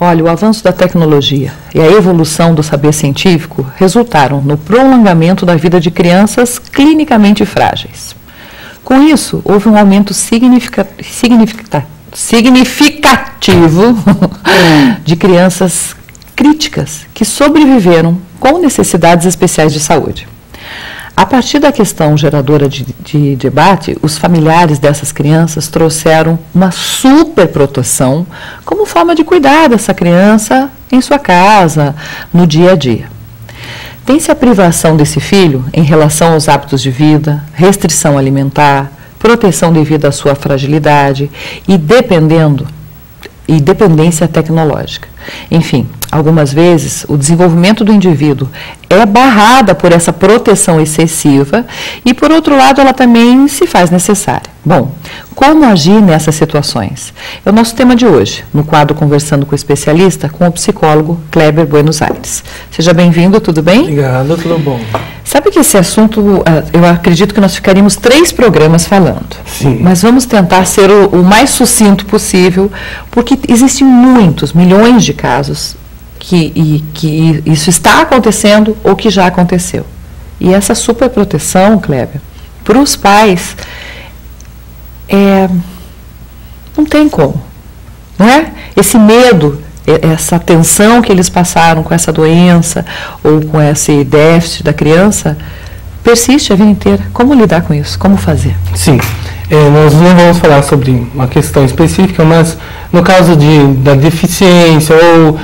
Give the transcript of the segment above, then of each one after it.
Olha, o avanço da tecnologia e a evolução do saber científico resultaram no prolongamento da vida de crianças clinicamente frágeis. Com isso, houve um aumento significativo de crianças críticas que sobreviveram com necessidades especiais de saúde. A partir da questão geradora de debate, os familiares dessas crianças trouxeram uma superproteção como forma de cuidar dessa criança em sua casa, no dia a dia. Tem-se a privação desse filho em relação aos hábitos de vida, restrição alimentar, proteção devido à sua fragilidade e dependência tecnológica. Enfim, algumas vezes o desenvolvimento do indivíduo é barrada por essa proteção excessiva e, por outro lado, ela também se faz necessária. Bom, como agir nessas situações? É o nosso tema de hoje, no quadro Conversando com o Especialista, com o psicólogo Kleber Buenos Aires. Seja bem-vindo, tudo bem? Obrigado, tudo bom. Sabe que esse assunto, eu acredito que nós ficaríamos 3 programas falando. Sim. Mas vamos tentar ser o mais sucinto possível, porque existem milhões de casos que isso está acontecendo ou que já aconteceu. E essa superproteção, Kleber, para os pais, não tem como, não é? Esse medo, essa tensão que eles passaram com essa doença ou com esse déficit da criança, persiste a vida inteira. Como lidar com isso? Como fazer? Sim. Nós não vamos falar sobre uma questão específica, mas no caso da deficiência ou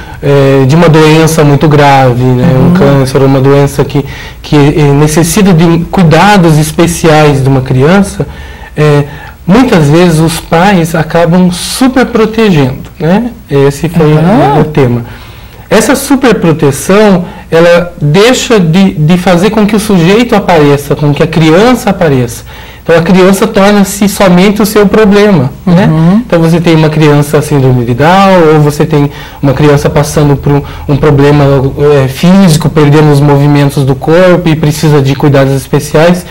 de uma doença muito grave, né, um câncer, uma doença que necessita de cuidados especiais de uma criança, muitas vezes os pais acabam superprotegendo, né? Esse foi o tema. Essa superproteção, ela deixa de fazer com que o sujeito apareça, com que a criança apareça. Então, a criança torna-se somente o seu problema, né? Então, você tem uma criança síndrome de Down, ou você tem uma criança passando por um problema físico, perdendo os movimentos do corpo e precisa de cuidados especiais.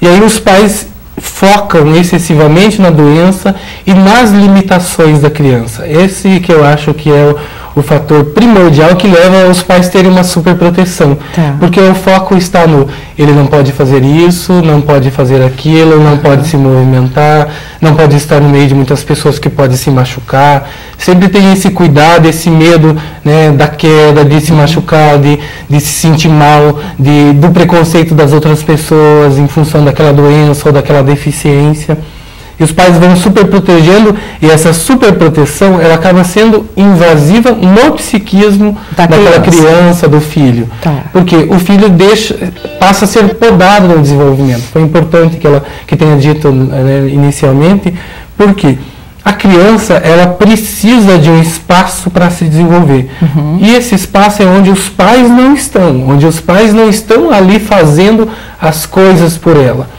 E aí os pais focam excessivamente na doença e nas limitações da criança. Esse que eu acho que é o fator primordial que leva os pais a terem uma superproteção. Porque o foco está no, ele não pode fazer isso, não pode fazer aquilo, não pode se movimentar, não pode estar no meio de muitas pessoas que podem se machucar. Sempre tem esse cuidado, esse medo, né, da queda, de se machucar, de se sentir mal, do preconceito das outras pessoas em função daquela doença ou daquela deficiência. E os pais vão superprotegendo, e essa superproteção, ela acaba sendo invasiva no psiquismo daquela criança, do filho. Porque o filho passa a ser podado no desenvolvimento. Foi importante que tenha dito, né, inicialmente, porque a criança, ela precisa de um espaço para se desenvolver. E esse espaço é onde os pais não estão ali fazendo as coisas por ela.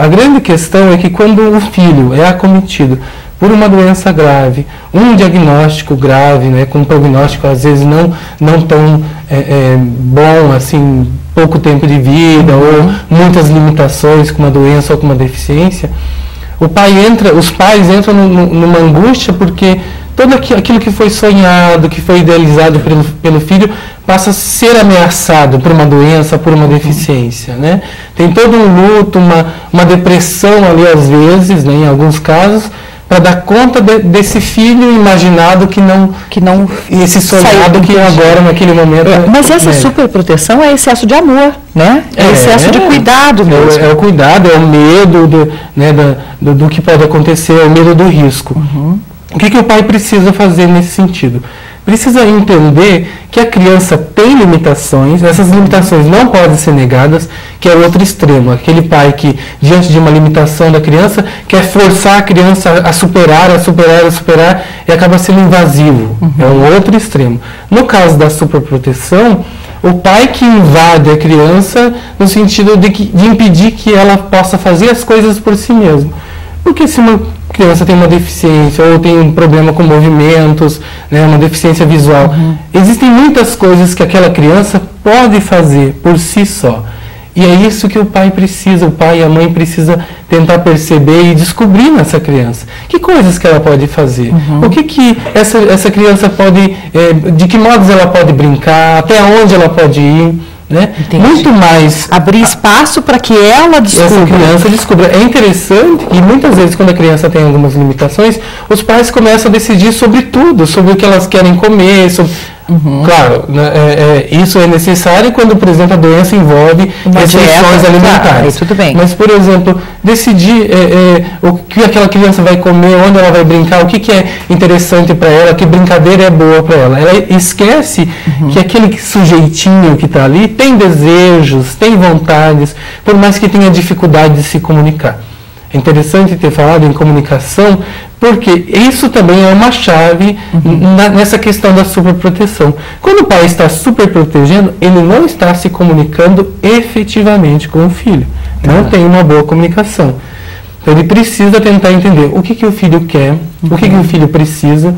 A grande questão é que quando o filho é acometido por uma doença grave, um diagnóstico grave, né, com um prognóstico às vezes não tão bom, assim, pouco tempo de vida, ou muitas limitações com uma doença ou com uma deficiência, os pais entram numa angústia porque todo aquilo que foi sonhado, que foi idealizado pelo filho, passa a ser ameaçado por uma doença, por uma deficiência, né? Tem todo um luto, uma depressão ali às vezes, né, em alguns casos, para dar conta desse filho imaginado que não esse sonhado que agora naquele momento. Mas essa superproteção é excesso de amor, né? É excesso de cuidado mesmo. É o cuidado, é o medo do que pode acontecer, é o medo do risco. O que o pai precisa fazer nesse sentido? Precisa entender que a criança tem limitações, essas limitações não podem ser negadas, que é o outro extremo. Aquele pai que, diante de uma limitação da criança, quer forçar a criança a superar, e acaba sendo invasivo. É um outro extremo. No caso da superproteção, o pai que invade a criança no sentido de impedir que ela possa fazer as coisas por si mesma. Porque se uma criança tem uma deficiência ou tem um problema com movimentos, né, uma deficiência visual, existem muitas coisas que aquela criança pode fazer por si só. E é isso que o pai e a mãe precisa tentar perceber e descobrir nessa criança. Que coisas que ela pode fazer? O que essa criança pode, de que modos ela pode brincar, até onde ela pode ir, né? Muito mais. Abrir espaço para que ela descubra. Essa criança descubra. É interessante que muitas vezes quando a criança tem algumas limitações, os pais começam a decidir sobre tudo, sobre o que elas querem comer, sobre... Claro, isso é necessário quando, por exemplo, a doença envolve restrições alimentares. Tudo bem. Mas, por exemplo, decidir o que aquela criança vai comer, onde ela vai brincar, o que é interessante para ela, que brincadeira é boa para ela. Ela esquece que aquele sujeitinho que está ali tem desejos, tem vontades, por mais que tenha dificuldade de se comunicar. É interessante ter falado em comunicação, porque isso também é uma chave nessa questão da superproteção. Quando o pai está superprotegendo, ele não está se comunicando efetivamente com o filho. Não tem uma boa comunicação. Então ele precisa tentar entender o que o filho quer, o que o filho precisa,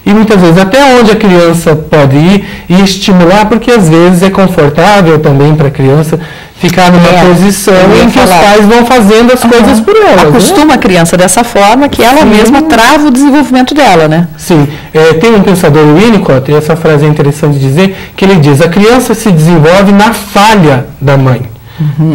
e muitas vezes até onde a criança pode ir e estimular, porque às vezes é confortável também para a criança ficar numa posição em que os pais vão fazendo as coisas por ela. Acostuma a criança dessa forma que ela mesma trava o desenvolvimento dela, né? Sim. Tem um pensador, o Winnicott, e essa frase é interessante de dizer, que ele diz: a criança se desenvolve na falha da mãe.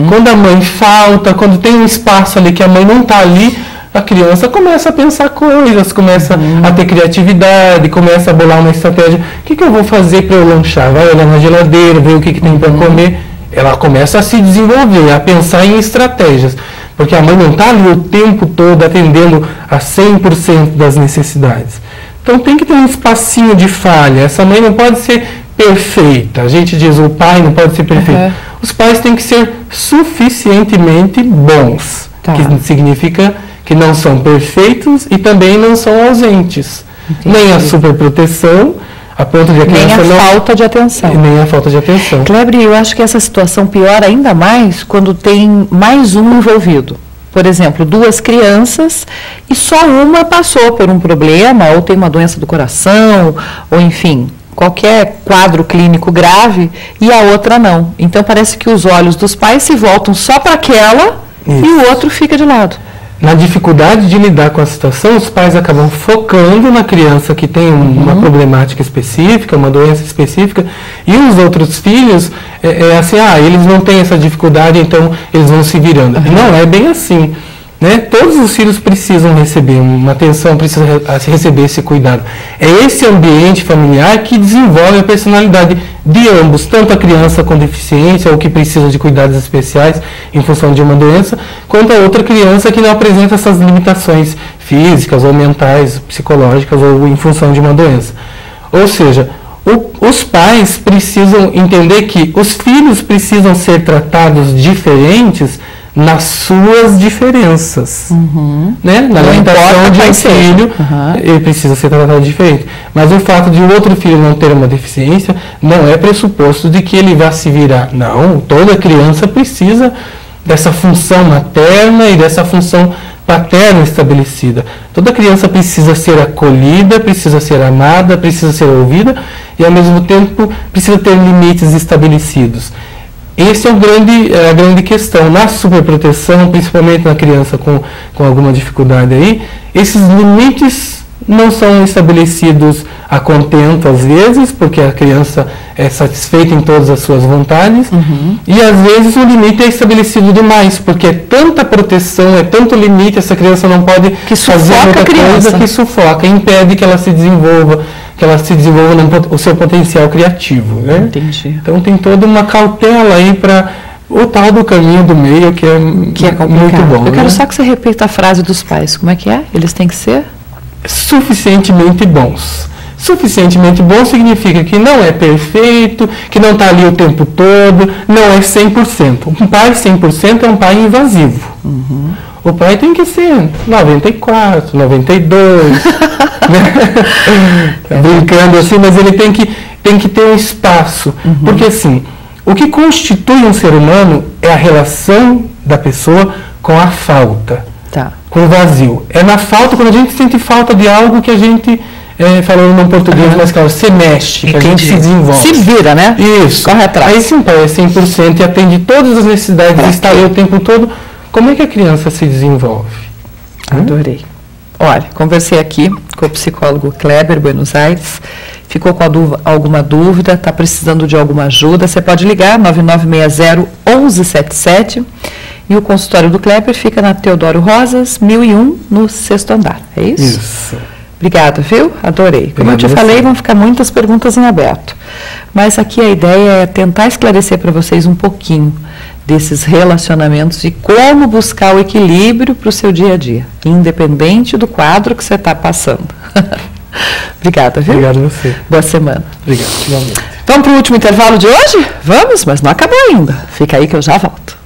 Quando a mãe falta, quando tem um espaço ali que a mãe não está ali, a criança começa a pensar coisas, começa a ter criatividade, começa a bolar uma estratégia. O que eu vou fazer para eu lanchar? Vai olhar na geladeira, ver o que tem para comer. Ela começa a se desenvolver, a pensar em estratégias. Porque a mãe não está ali o tempo todo atendendo a 100% das necessidades. Então tem que ter um espacinho de falha. Essa mãe não pode ser perfeita. A gente diz, o pai não pode ser perfeito. Os pais têm que ser suficientemente bons. Que significa que não são perfeitos e também não são ausentes. Nem a superproteção, a ponto de a criança nem a falta de atenção. Nem a falta de atenção. Kleber, eu acho que essa situação piora ainda mais quando tem mais um envolvido. Por exemplo, 2 crianças e só uma passou por um problema, ou tem uma doença do coração, ou enfim, qualquer quadro clínico grave, e a outra não. Então parece que os olhos dos pais se voltam só para aquela e o outro fica de lado. Na dificuldade de lidar com a situação, os pais acabam focando na criança que tem uma problemática específica, uma doença específica, e os outros filhos, assim, eles não têm essa dificuldade, então eles vão se virando. Não, é bem assim. Né? Todos os filhos precisam receber uma atenção, precisam receber esse cuidado. É esse ambiente familiar que desenvolve a personalidade de ambos, tanto a criança com deficiência ou que precisa de cuidados especiais em função de uma doença, quanto a outra criança que não apresenta essas limitações físicas ou mentais, psicológicas ou em função de uma doença. Ou seja, os pais precisam entender que os filhos precisam ser tratados diferentes nas suas diferenças, né? Na alimentação de um filho, ele precisa ser tratado diferente. Mas o fato de o outro filho não ter uma deficiência não é pressuposto de que ele vá se virar. Não, toda criança precisa dessa função materna e dessa função paterna estabelecida. Toda criança precisa ser acolhida, precisa ser amada, precisa ser ouvida e, ao mesmo tempo, precisa ter limites estabelecidos. Essa é a grande questão. Na superproteção, principalmente na criança com alguma dificuldade aí, esses limites não são estabelecidos a contento às vezes, porque a criança é satisfeita em todas as suas vontades, e às vezes o limite é estabelecido demais, porque é tanta proteção, é tanto limite, essa criança não pode fazer muita coisa que sufoca, impede que ela se desenvolva, o seu potencial criativo. Né? Entendi. Então tem toda uma cautela aí para o tal do caminho do meio, que é muito bom. Eu quero só que você repita a frase dos pais. Como é que é? Eles têm que ser? Suficientemente bons. Suficientemente bom significa que não é perfeito, que não está ali o tempo todo, não é 100%. Um pai 100% é um pai invasivo. O pai tem que ser 94, 92, né? Brincando assim, mas ele tem que ter um espaço. Porque assim, o que constitui um ser humano é a relação da pessoa com a falta, com o vazio. É na falta, quando a gente sente falta de algo que a gente falando num português mais claro, se mexe, que a gente se desenvolve. Se vira, né? Isso. Corre atrás. Aí sim, pai, é 100% e atende todas as necessidades, está aí o tempo todo. Como é que a criança se desenvolve? Adorei. Olha, conversei aqui com o psicólogo Kleber, Buenos Aires. Ficou com alguma dúvida, está precisando de alguma ajuda, você pode ligar 9960-1177 e o consultório do Kleber fica na Teodoro Rosas, 1001, no 6º andar. É isso? Isso. Obrigada, viu? Adorei. Como eu te falei, vão ficar muitas perguntas em aberto. Mas aqui a ideia é tentar esclarecer para vocês um pouquinho desses relacionamentos e como buscar o equilíbrio para o seu dia a dia, independente do quadro que você está passando. Obrigada, viu? Obrigado a você. Boa semana. Obrigado. Finalmente. Vamos para o último intervalo de hoje? Vamos, mas não acabou ainda. Fica aí que eu já volto.